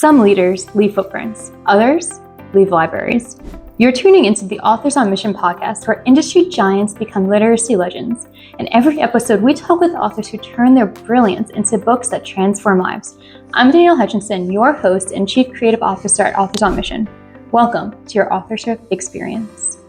Some leaders leave footprints, others leave libraries. You're tuning into the Authors on Mission podcast, where industry giants become literacy legends. In every episode, we talk with authors who turn their brilliance into books that transform lives. I'm Danielle Hutchinson, your host and Chief Creative Officer at Authors on Mission. Welcome to your authorship experience.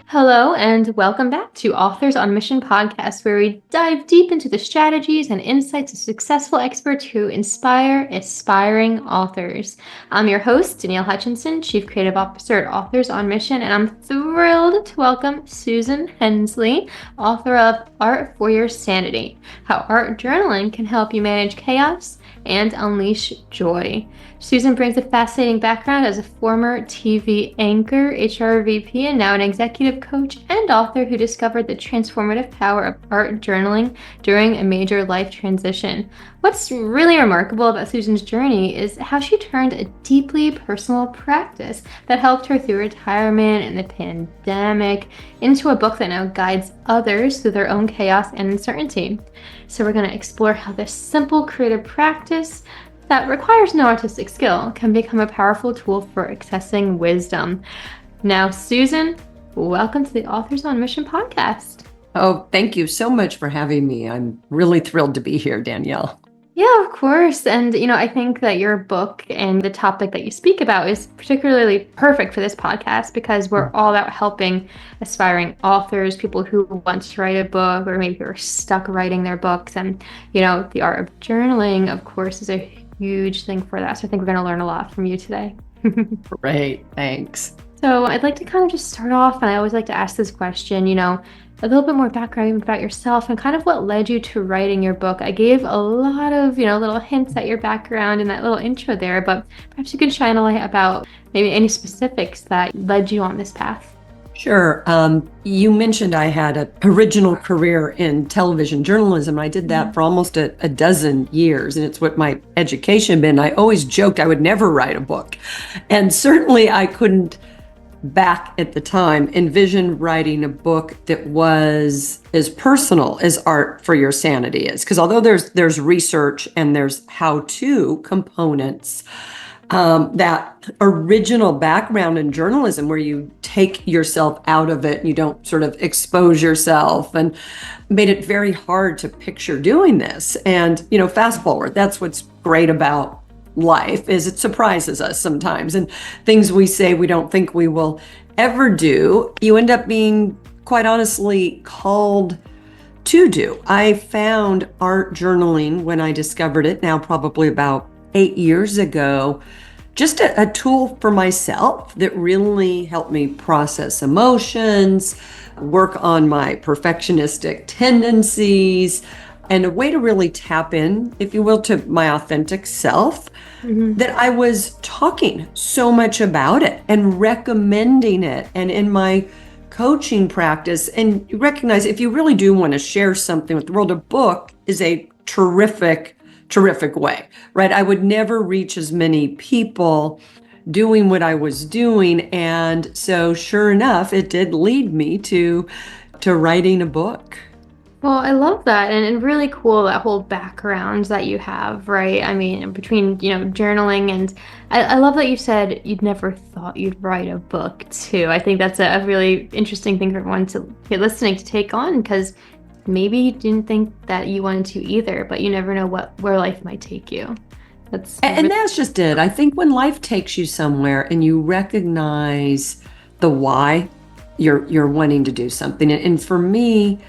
Hello, and welcome back to Authors on Mission podcast, where we dive deep into the strategies and insights of successful experts who inspire aspiring authors. I'm your host, Danielle Hutchinson, Chief Creative Officer at Authors on Mission, and I'm thrilled to welcome Susan Hensley, author of Art for Your Sanity: How Art Journaling Can Help You Manage Chaos and Unleash Joy. Susan brings a fascinating background as a former TV anchor, HR VP, and now an executive coach and author who discovered the transformative power of art journaling during a major life transition. What's really remarkable about Susan's journey is how she turned a deeply personal practice that helped her through retirement and the pandemic into a book that now guides others through their own chaos and uncertainty. So we're going to explore how this simple creative practice that requires no artistic skill can become a powerful tool for accessing wisdom. Now, Susan, welcome to the Authors on Mission podcast. Oh, thank you so much for having me. I'm really thrilled to be here, Danielle. Yeah, of course. And, I think that your book and the topic that you speak about is particularly perfect for this podcast because we're all about helping aspiring authors, people who want to write a book or maybe are stuck writing their books. And, the art of journaling, of course, is a huge thing for that. So I think we're going to learn a lot from you today. Great. Thanks. So I'd like to kind of just start off, and I always like to ask this question, a little bit more background about yourself and kind of what led you to writing your book. I gave a lot of, little hints at your background in that little intro there, but perhaps you can shine a light about maybe any specifics that led you on this path. Sure. You mentioned I had an original career in television journalism. I did that for almost a dozen years, and it's what my education been. I always joked I would never write a book. And certainly I couldn't, back at the time, envision writing a book that was as personal as Art for Your Sanity is. Because although there's research and there's how-to components, that original background in journalism where you take yourself out of it and you don't sort of expose yourself, and made it very hard to picture doing this. And, fast forward, that's what's great about life, is it surprises us sometimes, and things we say we don't think we will ever do, you end up being, quite honestly, called to do. I found art journaling when I discovered it, now probably about 8 years ago, just a tool for myself that really helped me process emotions, work on my perfectionistic tendencies, and a way to really tap in, if you will, to my authentic self, that I was talking so much about it and recommending it. And in my coaching practice, and you recognize if you really do want to share something with the world, a book is a terrific way, right? I would never reach as many people doing what I was doing. And so sure enough, it did lead me to writing a book. Well, I love that, and really cool, that whole background that you have, right? I mean, between, journaling, and I love that you said you'd never thought you'd write a book too. I think that's a really interesting thing for everyone to be listening to take on, because maybe you didn't think that you wanted to either, but you never know where life might take you. And that's just it. I think when life takes you somewhere and you recognize the why you're wanting to do something. And for me,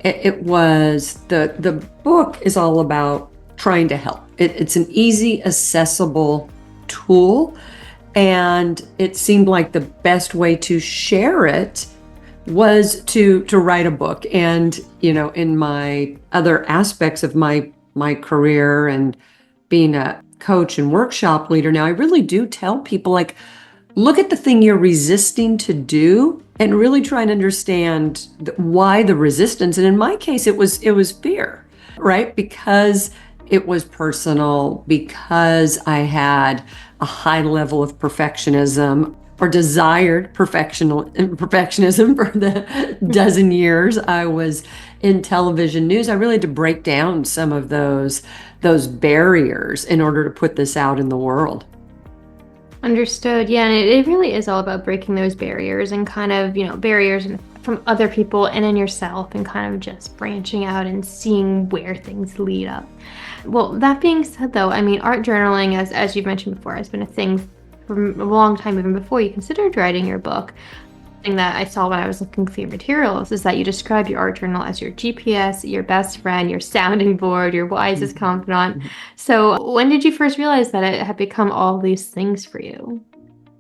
it was the book is all about trying to help. It's an easy, accessible tool, and it seemed like the best way to share it was to write a book. And in my other aspects of my career and being a coach and workshop leader now, I really do tell people, like, look at the thing you're resisting to do and really try and understand why the resistance. And in my case, it was fear, right? Because it was personal, because I had a high level of perfectionism. or desired perfectionism for the dozen years I was in television news. I really had to break down some of those barriers in order to put this out in the world. Understood. Yeah, and it really is all about breaking those barriers and kind of, barriers from other people and in yourself, and kind of just branching out and seeing where things lead up. Well, that being said, though, I mean, art journaling, as you've mentioned before, has been a thing for a long time, even before you considered writing your book. Thing that I saw when I was looking through your materials is that you describe your art journal as your GPS, your best friend, your sounding board, your wisest confidant. So when did you first realize that it had become all these things for you?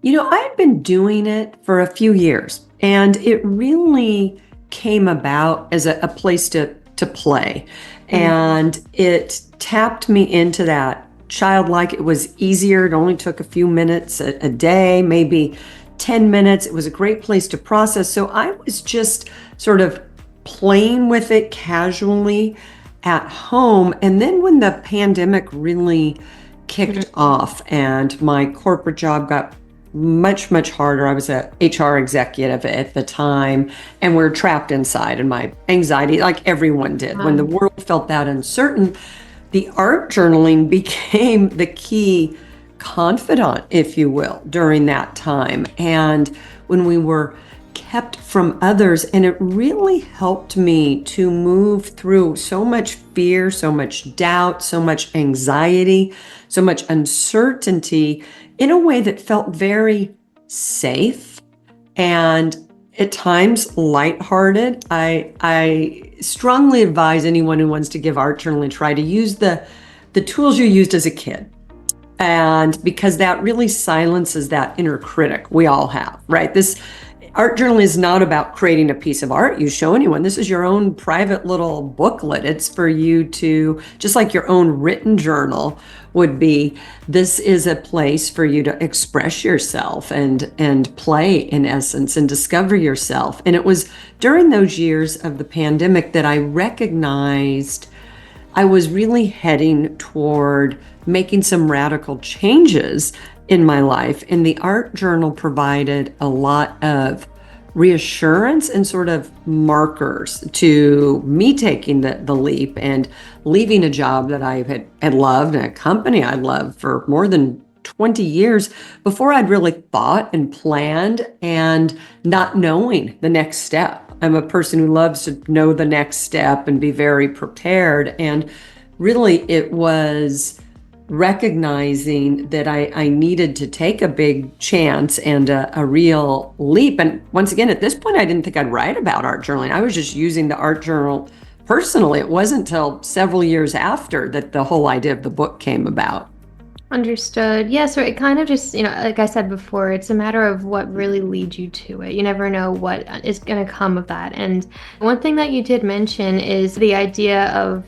I had been doing it for a few years, and it really came about as a place to play. And it tapped me into that childlike. It was easier. It only took a few minutes a day, maybe 10 minutes. It was a great place to process. So I was just sort of playing with it casually at home. And then when the pandemic really kicked off and my corporate job got much, much harder. I was a HR executive at the time, and we're trapped inside, and my anxiety, like everyone did, when the world felt that uncertain, the art journaling became the key confidant, if you will, during that time. And when we were kept from others, and it really helped me to move through so much fear, so much doubt, so much anxiety, so much uncertainty in a way that felt very safe and at times lighthearted. I strongly advise anyone who wants to give art journaling a try to use the tools you used as a kid. And because that really silences that inner critic we all have, right? This art journaling is not about creating a piece of art you show anyone. This is your own private little booklet. It's for you to, just like your own written journal would be, this is a place for you to express yourself and play, in essence, and discover yourself. And it was during those years of the pandemic that I recognized I was really heading toward making some radical changes in my life. And the art journal provided a lot of reassurance and sort of markers to me taking the leap and leaving a job that I had loved and a company I'd loved for more than 20 years before I'd really thought and planned, and not knowing the next step. I'm a person who loves to know the next step and be very prepared. And really, it was recognizing that I needed to take a big chance and a real leap. And once again, at this point, I didn't think I'd write about art journaling. I was just using the art journal personally. It wasn't until several years after that the whole idea of the book came about. Understood. Yeah, so it kind of just, like I said before, it's a matter of what really leads you to it. You never know what is going to come of that. And one thing that you did mention is the idea of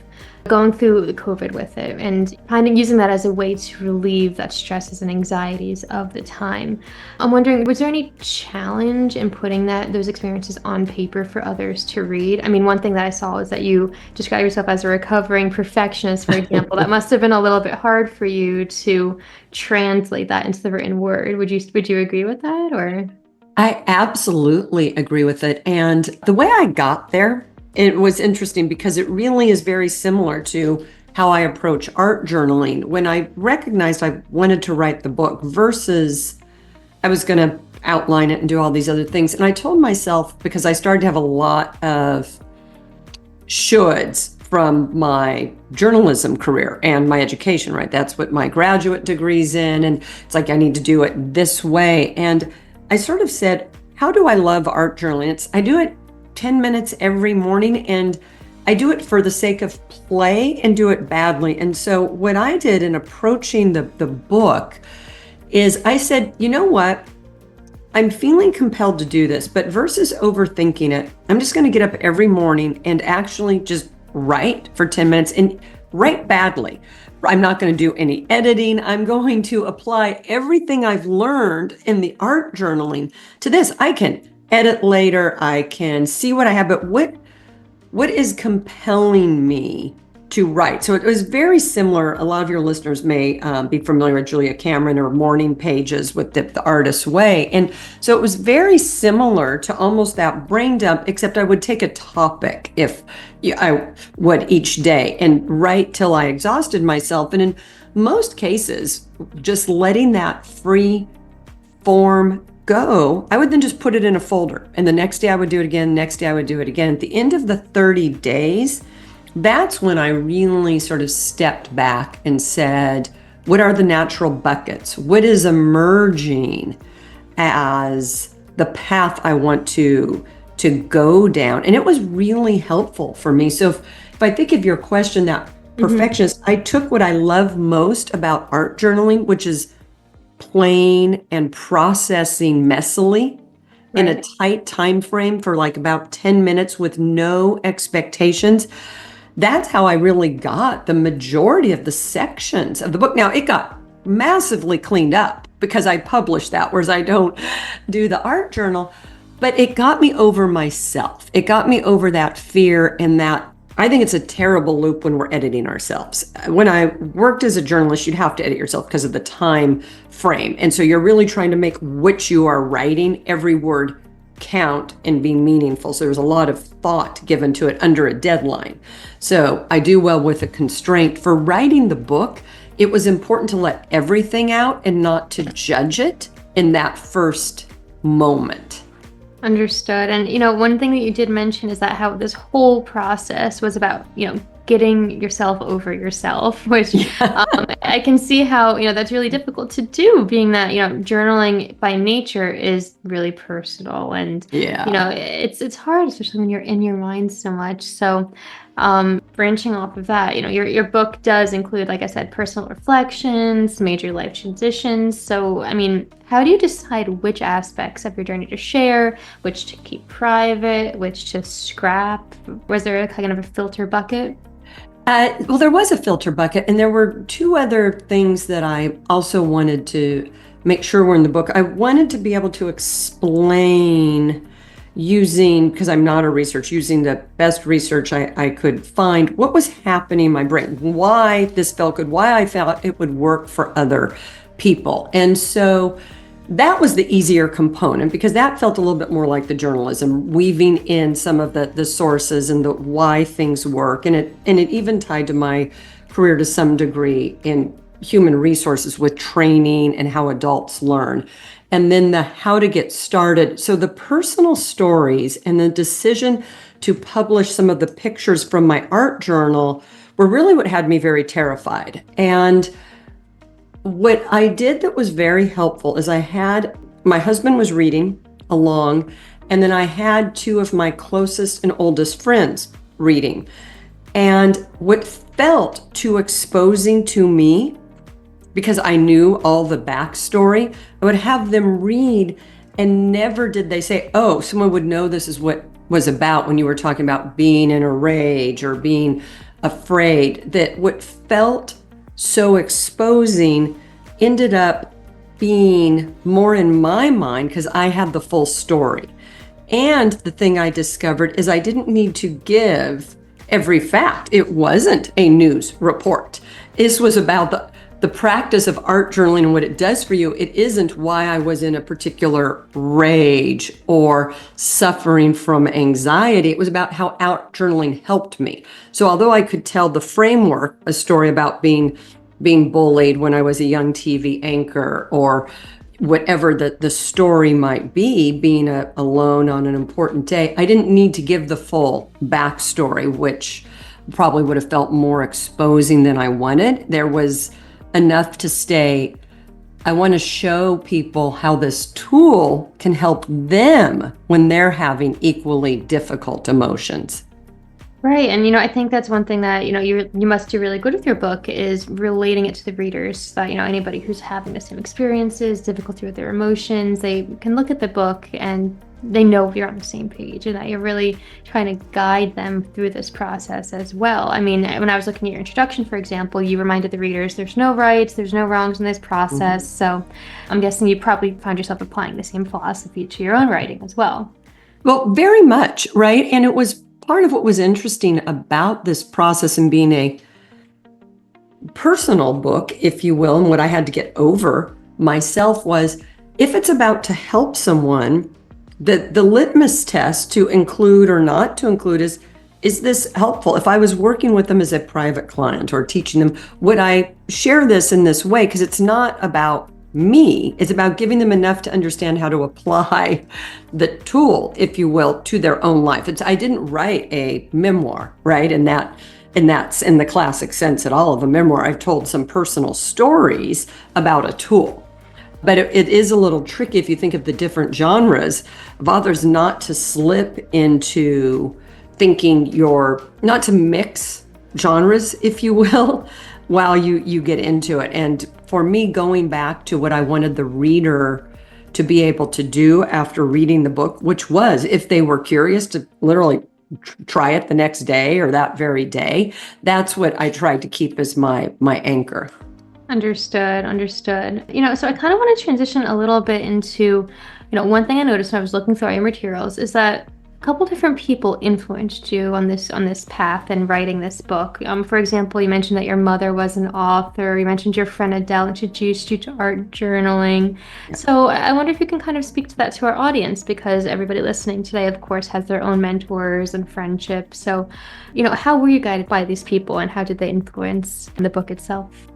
going through the COVID with it and kind of using that as a way to relieve that stresses and anxieties of the time. I'm wondering, was there any challenge in putting those experiences on paper for others to read? I mean, one thing that I saw is that you describe yourself as a recovering perfectionist, for example. That must have been a little bit hard for you to translate that into the written word. Would you agree with that, or? I absolutely agree with it. And the way I got there, it was interesting because it really is very similar to how I approach art journaling. When I recognized I wanted to write the book versus I was going to outline it and do all these other things. And I told myself, because I started to have a lot of shoulds from my journalism career and my education, right? That's what my graduate degree's in. And it's like, I need to do it this way. And I sort of said, how do I love art journaling? I do it 10 minutes every morning, and I do it for the sake of play and do it badly. And so what I did in approaching the book is I said, you know what? I'm feeling compelled to do this, but versus overthinking it, I'm just going to get up every morning and actually just write for 10 minutes and write badly. I'm not going to do any editing. I'm going to apply everything I've learned in the art journaling to this. I can edit later. I can see what I have, but what is compelling me to write. So it was very similar. A lot of your listeners may be familiar with Julia Cameron or Morning Pages with the Artist's Way. And so it was very similar to almost that brain dump, except I would take a topic if I would each day and write till I exhausted myself. And in most cases, just letting that free form go, I would then just put it in a folder. And the next day I would do it again. Next day I would do it again. At the end of the 30 days, that's when I really sort of stepped back and said, what are the natural buckets? What is emerging as the path I want to go down? And it was really helpful for me. So if I think of your question, that perfectionist, I took what I love most about art journaling, which is playing and processing messily in a tight time frame for like about 10 minutes with no expectations. That's how I really got the majority of the sections of the book. Now, it got massively cleaned up because I published that, whereas I don't do the art journal. But it got me over myself. It got me over that fear, and that I think it's a terrible loop when we're editing ourselves. When I worked as a journalist, you'd have to edit yourself because of the time frame. And so you're really trying to make what you are writing, every word, count and be meaningful. So there's a lot of thought given to it under a deadline. So I do well with a constraint. For writing the book, it was important to let everything out and not to judge it in that first moment. Understood. And, one thing that you did mention is that how this whole process was about, getting yourself over yourself, which I can see how, that's really difficult to do, being that, journaling by nature is really personal. And, it's hard, especially when you're in your mind so much. So branching off of that, your book does include, like I said, personal reflections, major life transitions. So, how do you decide which aspects of your journey to share, which to keep private, which to scrap? Was there a kind of a filter bucket? Well, there was a filter bucket, and there were two other things that I also wanted to make sure were in the book. I wanted to be able to explain using, because I'm not a researcher, using the best research I could find, what was happening in my brain, why this felt good, why I felt it would work for other people. And so that was the easier component, because that felt a little bit more like the journalism, weaving in some of the sources and the why things work. And it even tied to my career to some degree in human resources with training and how adults learn. And then the how to get started. So the personal stories and the decision to publish some of the pictures from my art journal were really what had me very terrified. And what I did that was very helpful is my husband was reading along, and then I had two of my closest and oldest friends reading. And what felt too exposing to me, because I knew all the backstory, I would have them read, and never did they say, oh, someone would know this is what was about when you were talking about being in a rage or being afraid. That what felt so exposing ended up being more in my mind because I had the full story. And the thing I discovered is I didn't need to give every fact. It wasn't a news report. This was about the practice of art journaling and what it does for you. It isn't why I was in a particular rage or suffering from anxiety. It was about how art journaling helped me. So although I could tell the framework, a story about being bullied when I was a young TV anchor, or whatever the story might be, being alone on an important day, I didn't need to give the full backstory, which probably would have felt more exposing than I wanted. There was enough to stay, I want to show people how this tool can help them when they're having equally difficult emotions. Right. And, I think that's one thing that, you must do really good with your book is relating it to the readers, so that, anybody who's having the same experiences, difficulty with their emotions, they can look at the book and they know you're on the same page and that you're really trying to guide them through this process as well. When I was looking at your introduction, for example, you reminded the readers there's no rights, there's no wrongs in this process. Mm-hmm. So I'm guessing you probably found yourself applying the same philosophy to your own writing as well. Well, very much, right? And it was part of what was interesting about this process and being a personal book, if you will, and what I had to get over myself was, if it's about to help someone, the litmus test to include or not to include is this helpful? If I was working with them as a private client or teaching them, would I share this in this way? Because it's not about me. It's about giving them enough to understand how to apply the tool, if you will, to their own life. I didn't write a memoir, right? And that's in the classic sense at all of a memoir. I've told some personal stories about a tool. But it is a little tricky if you think of the different genres of authors, not to slip into thinking not to mix genres, if you will, while you get into it. And for me, going back to what I wanted the reader to be able to do after reading the book, which was, if they were curious, to literally try it the next day or that very day, that's what I tried to keep as my anchor. Understood. So I kind of want to transition a little bit into, one thing I noticed when I was looking through your materials is that a couple different people influenced you on this path and writing this book. For example, you mentioned that your mother was an author. You mentioned your friend Adele introduced you to art journaling. Yeah. So I wonder if you can kind of speak to that to our audience, because everybody listening today, of course, has their own mentors and friendships. So, how were you guided by these people, and how did they influence the book itself?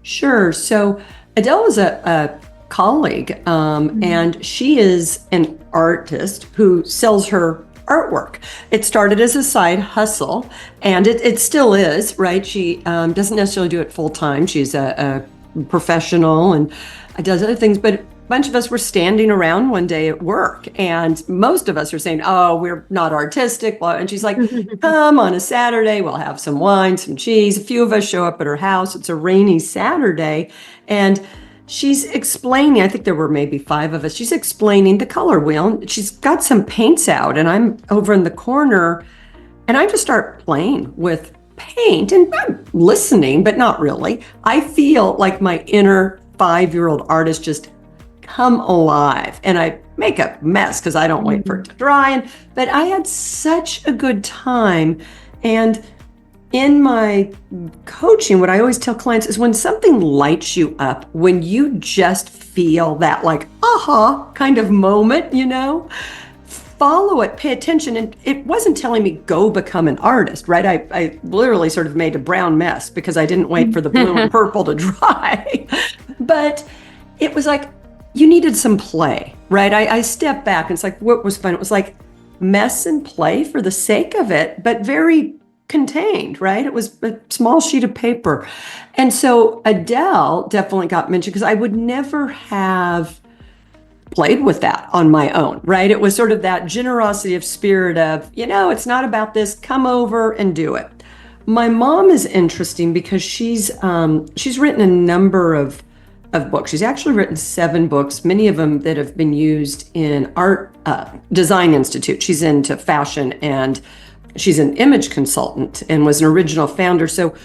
Sure. So Adele was a colleague, and she is an artist who sells her artwork. It started as a side hustle, and it still is, right? She doesn't necessarily do it full time. She's a professional and does other things, but a bunch of us were standing around one day at work, and most of us are saying, oh, we're not artistic. And she's like, come on a Saturday, we'll have some wine, some cheese. A few of us show up at her house. It's a rainy Saturday, and she's explaining, I think there were maybe 5 of us, she's explaining the color wheel. She's got some paints out, and I'm over in the corner, and I just start playing with paint, and I'm listening, but not really. I feel like my inner 5-year-old artist just come alive, and I make a mess because I don't wait for it to dry. But I had such a good time. And in my coaching, what I always tell clients is, when something lights you up, when you just feel that like aha kind of moment, follow it, pay attention. And it wasn't telling me go become an artist, right? I literally sort of made a brown mess because I didn't wait for the blue and purple to dry. But it was like, you needed some play, right? I stepped back, and it's like, what was fun? It was like mess and play for the sake of it, but very contained, right? It was a small sheet of paper. And so Adele definitely got mentioned, because I would never have played with that on my own, right? It was sort of that generosity of spirit of, it's not about this, come over and do it. My mom is interesting because she's written a number of books. She's actually written 7 books, many of them that have been used in art design institute. She's into fashion, and she's an image consultant and was an original founder. So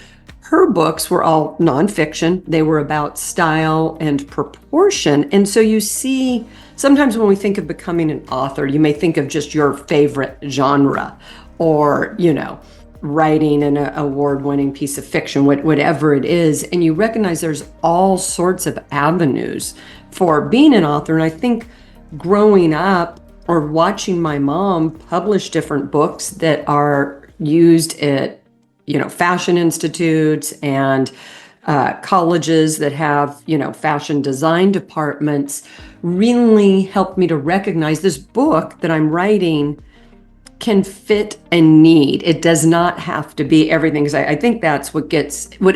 her books were all nonfiction. They were about style and proportion. And so you see, sometimes when we think of becoming an author, you may think of just your favorite genre, or, writing an award-winning piece of fiction, whatever it is, and you recognize there's all sorts of avenues for being an author. And I think growing up or watching my mom publish different books that are used at, fashion institutes and colleges that have, fashion design departments, really helped me to recognize this book that I'm writing can fit a need. It does not have to be everything, because I think that's would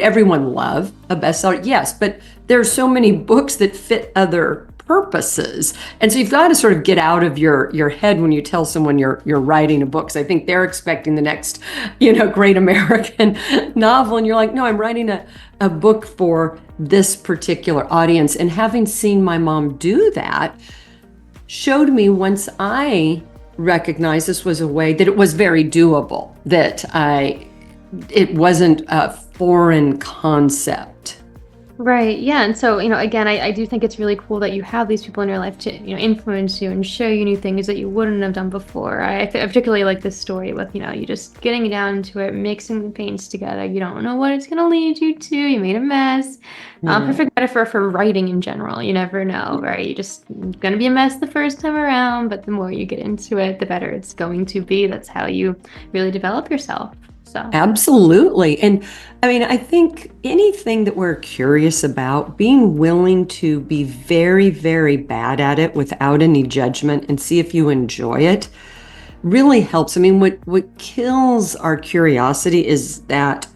everyone love a bestseller? Yes, but there's so many books that fit other purposes. And so you've got to sort of get out of your head when you tell someone you're writing a book. So I think they're expecting the next, great American novel. And you're like, no, I'm writing a book for this particular audience. And having seen my mom do that showed me, once I recognized this was a way that it was very doable, that it wasn't a foreign concept Right. Yeah. And so, again, I do think it's really cool that you have these people in your life to, influence you and show you new things that you wouldn't have done before. I particularly like this story with, you just getting down into it, mixing the paints together. You don't know what it's going to lead you to. You made a mess. Yeah. Perfect metaphor for writing in general. You never know, right? You just going to be a mess the first time around, but the more you get into it, the better it's going to be. That's how you really develop yourself. So. Absolutely. And I mean, I think anything that we're curious about, being willing to be very, very bad at it without any judgment and see if you enjoy it really helps. I mean, what kills our curiosity is that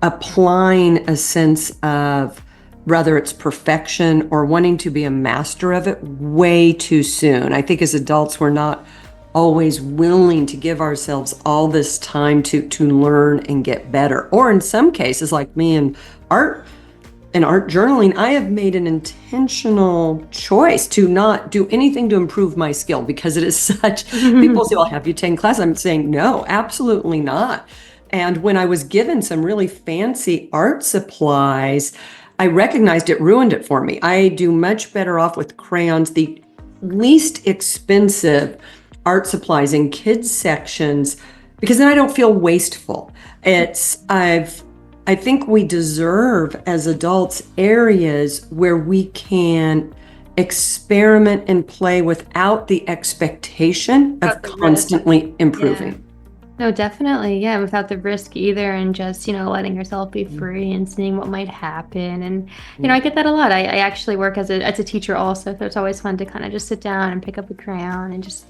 applying a sense of whether it's perfection or wanting to be a master of it way too soon. I think as adults, we're not always willing to give ourselves all this time to learn and get better. Or in some cases, like me in art journaling, I have made an intentional choice to not do anything to improve my skill because it is such, people say, well, have you taken class? I'm saying, no, absolutely not. And when I was given some really fancy art supplies, I recognized it ruined it for me. I do much better off with crayons, the least expensive art supplies in kids sections, because then I don't feel wasteful. I think we deserve as adults areas where we can experiment and play without the expectation of constantly improving. Yeah. No, definitely. Yeah, without the risk either, and just, letting yourself be free and seeing what might happen. And, I get that a lot. I actually work as a teacher also, so it's always fun to kind of just sit down and pick up a crayon and just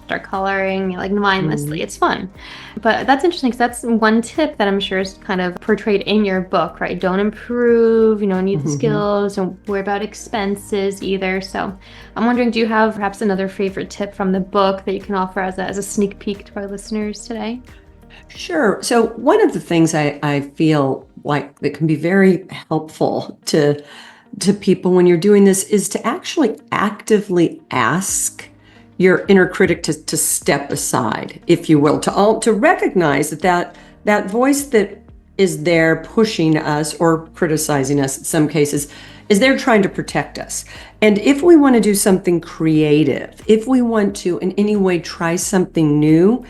start coloring like mindlessly. It's fun. But that's interesting because that's one tip that I'm sure is kind of portrayed in your book, right? Don't improve, need the skills, don't worry about expenses either. So I'm wondering, do you have perhaps another favorite tip from the book that you can offer as a sneak peek to our listeners today? Sure. So one of the things I feel like that can be very helpful to people when you're doing this is to actually actively ask your inner critic to step aside, if you will, to recognize that voice that is there pushing us or criticizing us in some cases is there trying to protect us. And if we want to do something creative, if we want to in any way try something new,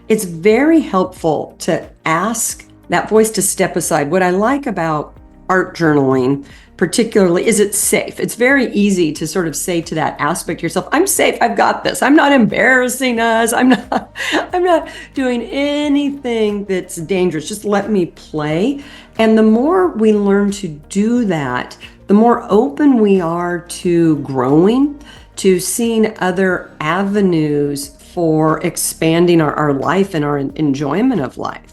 it's very helpful to ask that voice to step aside. What I like about art journaling particularly is it's safe. It's very easy to sort of say to that aspect to yourself, I'm safe, I've got this. I'm not embarrassing us. I'm not doing anything that's dangerous. Just let me play. And the more we learn to do that, the more open we are to growing, to seeing other avenues for expanding our life and our enjoyment of life.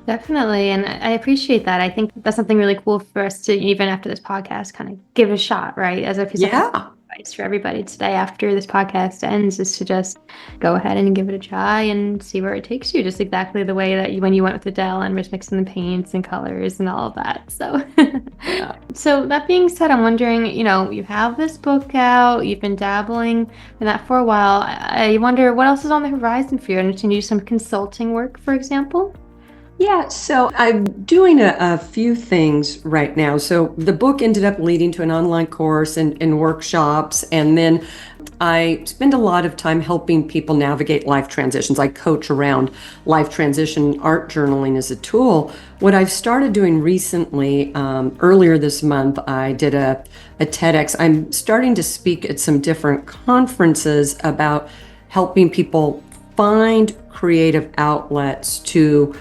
Definitely. And I appreciate that. I think that's something really cool for us to, even after this podcast, kind of give it a shot, right? As a piece of advice for everybody today after this podcast ends is to just go ahead and give it a try and see where it takes you. Just exactly the way that when you went with Adele and was mixing the paints and colors and all of that. So, So that being said, I'm wondering, you have this book out, you've been dabbling in that for a while. I wonder what else is on the horizon for you, and to do some consulting work, for example? Yeah, so I'm doing a few things right now. So the book ended up leading to an online course and workshops. And then I spend a lot of time helping people navigate life transitions. I coach around life transition. Art journaling as a tool. What I've started doing recently, earlier this month, I did a TEDx. I'm starting to speak at some different conferences about helping people find creative outlets to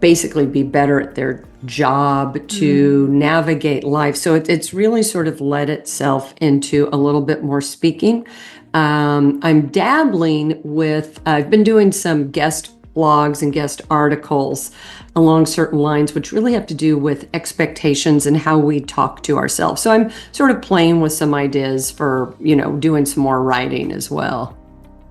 basically be better at their job, to navigate life. So it's really sort of led itself into a little bit more speaking. I'm dabbling with, I've been doing some guest blogs and guest articles along certain lines, which really have to do with expectations and how we talk to ourselves. So I'm sort of playing with some ideas for, doing some more writing as well.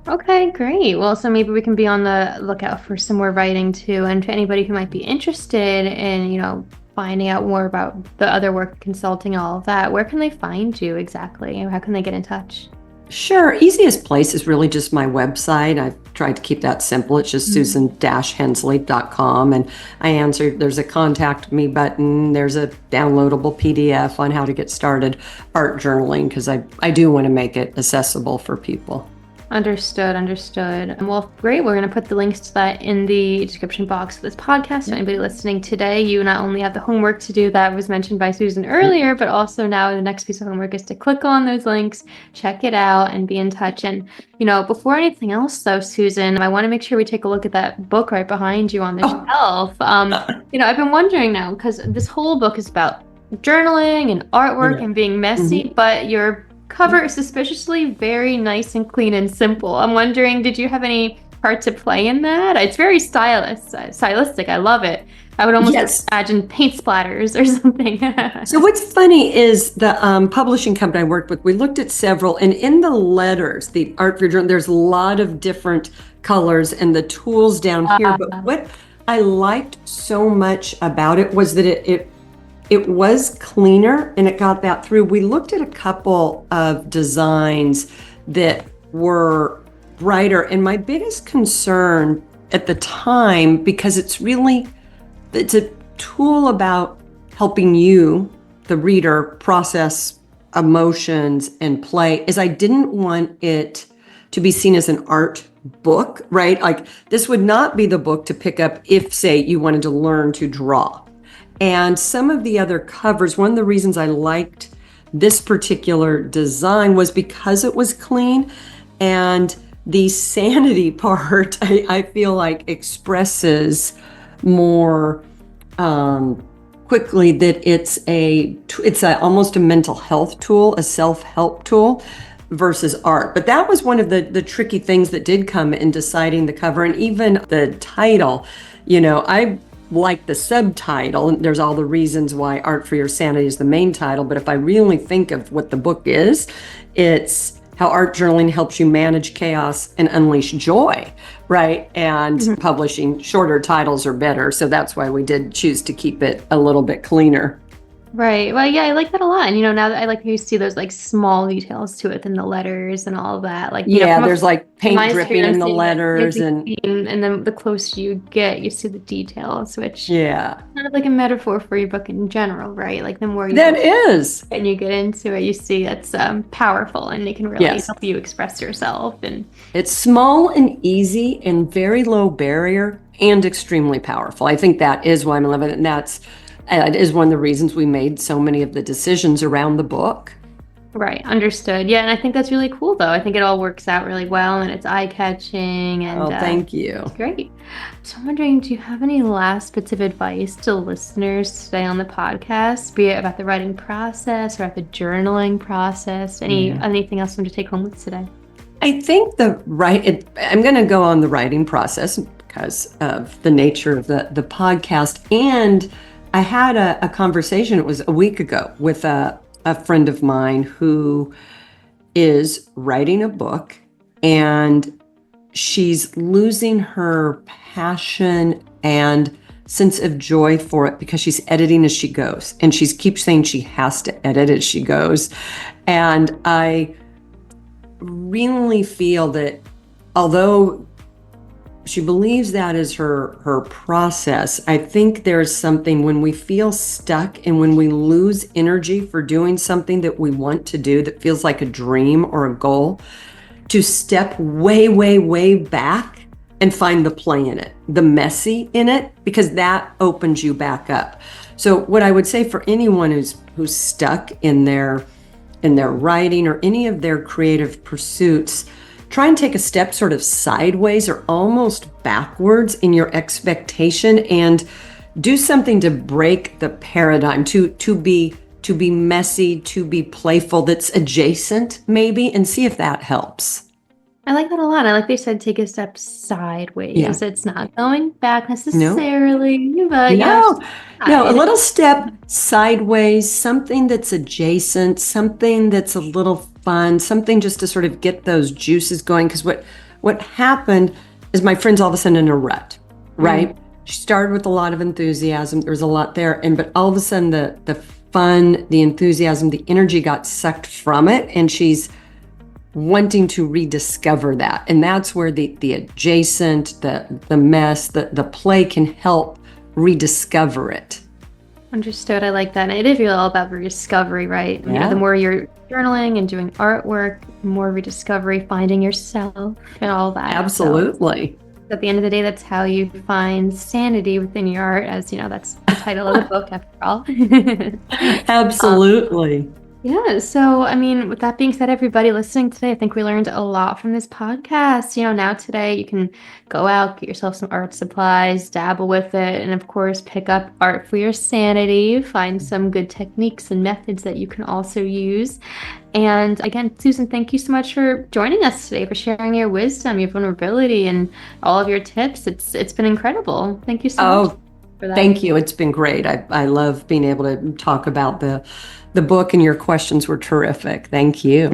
Okay, great. Well, so maybe we can be on the lookout for some more writing too. And to anybody who might be interested in, finding out more about the other work, consulting, all of that, where can they find you exactly? How can they get in touch? Sure. Easiest place is really just my website. I've tried to keep that simple. It's just susan-hensley.com. And I answer, there's a contact me button. There's a downloadable PDF on how to get started art journaling, because I do want to make it accessible for people. Understood. Well, great. We're going to put the links to that in the description box of this podcast. So anybody listening today, you not only have the homework to do that was mentioned by Susan earlier, but also now the next piece of homework is to click on those links, check it out, and be in touch. And, before anything else, though, Susan, I want to make sure we take a look at that book right behind you on the shelf. I've been wondering now, because this whole book is about journaling and artwork and being messy, but your cover is suspiciously very nice and clean and simple. I'm wondering, did you have any part to play in that? It's very stylistic. I love it. I would almost imagine paint splatters or something. So what's funny is the publishing company I worked with, we looked at several, and in the letters, the art for your journal, there's a lot of different colors and the tools down here. But what I liked so much about it was that it was cleaner and it got that through. We looked at a couple of designs that were brighter, and my biggest concern at the time, because it's a tool about helping you, the reader, process emotions and play, is I didn't want it to be seen as an art book, right? Like, this would not be the book to pick up if, say, you wanted to learn to draw. And some of the other covers, one of the reasons I liked this particular design was because it was clean, and the sanity part, I feel like, expresses more quickly that it's almost a mental health tool, a self-help tool versus art. But that was one of the tricky things that did come in deciding the cover, and even the title. I like the subtitle. There's all the reasons why Art for Your Sanity is the main title. But if I really think of what the book is, it's how art journaling helps you manage chaos and unleash joy, right? And publishing shorter titles are better. So that's why we did choose to keep it a little bit cleaner. Right. Well, yeah, I like that a lot. And, now that I like how you see those like small details to it in the letters and all of that. Like, there's like paint dripping in the letters, and then the closer you get, you see the details, which kind of like a metaphor for your book in general, right? Like the more you and you get into it, you see it's powerful, and it can really help you express yourself. And it's small and easy and very low barrier and extremely powerful. I think that is why I'm in love with it, and it is one of the reasons we made so many of the decisions around the book. Right. Understood. Yeah. And I think that's really cool, though. I think it all works out really well, and it's eye-catching. And thank you. It's great. So I'm wondering, do you have any last bits of advice to listeners today on the podcast, be it about the writing process or about the journaling process? Anything else for them to take home with today? I think I'm going to go on the writing process because of the nature of the podcast. And I had a conversation, it was a week ago, with a friend of mine who is writing a book, and she's losing her passion and sense of joy for it because she's editing as she goes. And she keeps saying she has to edit as she goes. And I really feel that although she believes that is her process, I think there's something when we feel stuck and when we lose energy for doing something that we want to do that feels like a dream or a goal, to step way, way, way back and find the play in it, the messy in it, because that opens you back up. So what I would say for anyone who's stuck in their writing or any of their creative pursuits, try and take a step sort of sideways or almost backwards in your expectation, and do something to break the paradigm, to be messy, to be playful, that's adjacent maybe, and see if that helps. I like that a lot. I like they said take a step sideways. Yeah. It's not going back necessarily, but no, a little step sideways, something that's adjacent, something that's a little fun, something just to sort of get those juices going. Because what happened is my friend's all of a sudden in a rut, right? She started with a lot of enthusiasm. There was a lot there, but all of a sudden the fun, the enthusiasm, the energy got sucked from it, and she's wanting to rediscover that. And that's where the adjacent, the mess, the play can help rediscover it. Understood. I like that. And it is really all about rediscovery, right? Yeah. You know, the more you're journaling and doing artwork, the more rediscovery, finding yourself and all that. Absolutely. So at the end of the day, that's how you find sanity within your art, as you know, that's the title of the book after all. Absolutely. Yeah. So, I mean, with that being said, everybody listening today, I think we learned a lot from this podcast. You know, now today you can go out, get yourself some art supplies, dabble with it, and of course, pick up Art for Your Sanity, find some good techniques and methods that you can also use. And again, Susan, thank you so much for joining us today, for sharing your wisdom, your vulnerability, and all of your tips. It's been incredible. Thank you so much for that. Thank you. It's been great. I love being able to talk about the book, and your questions were terrific. Thank you.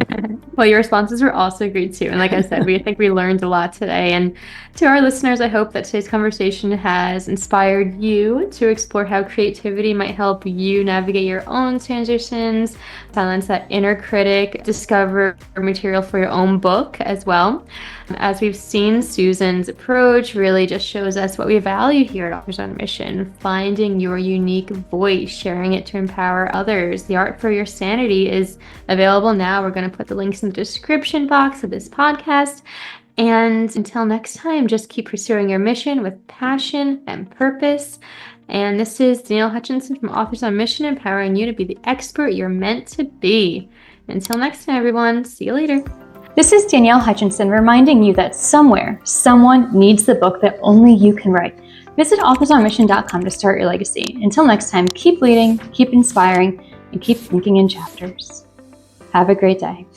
Well, your responses were also great too. And like I said, I think we learned a lot today. And to our listeners, I hope that today's conversation has inspired you to explore how creativity might help you navigate your own transitions, silence that inner critic, discover material for your own book as well. As we've seen, Susan's approach really just shows us what we value here at Authors on Mission: finding your unique voice, sharing it to empower others. The Art for Your Sanity is available now. We're going to put the links in the description box of this podcast. And until next time, just keep pursuing your mission with passion and purpose. And this is Danielle Hutchinson from Authors on Mission, empowering you to be the expert you're meant to be. Until next time, everyone, see you later. This is Danielle Hutchinson reminding you that somewhere, someone needs the book that only you can write. Visit authorsonmission.com to start your legacy. Until next time, keep leading, keep inspiring, and keep thinking in chapters. Have a great day.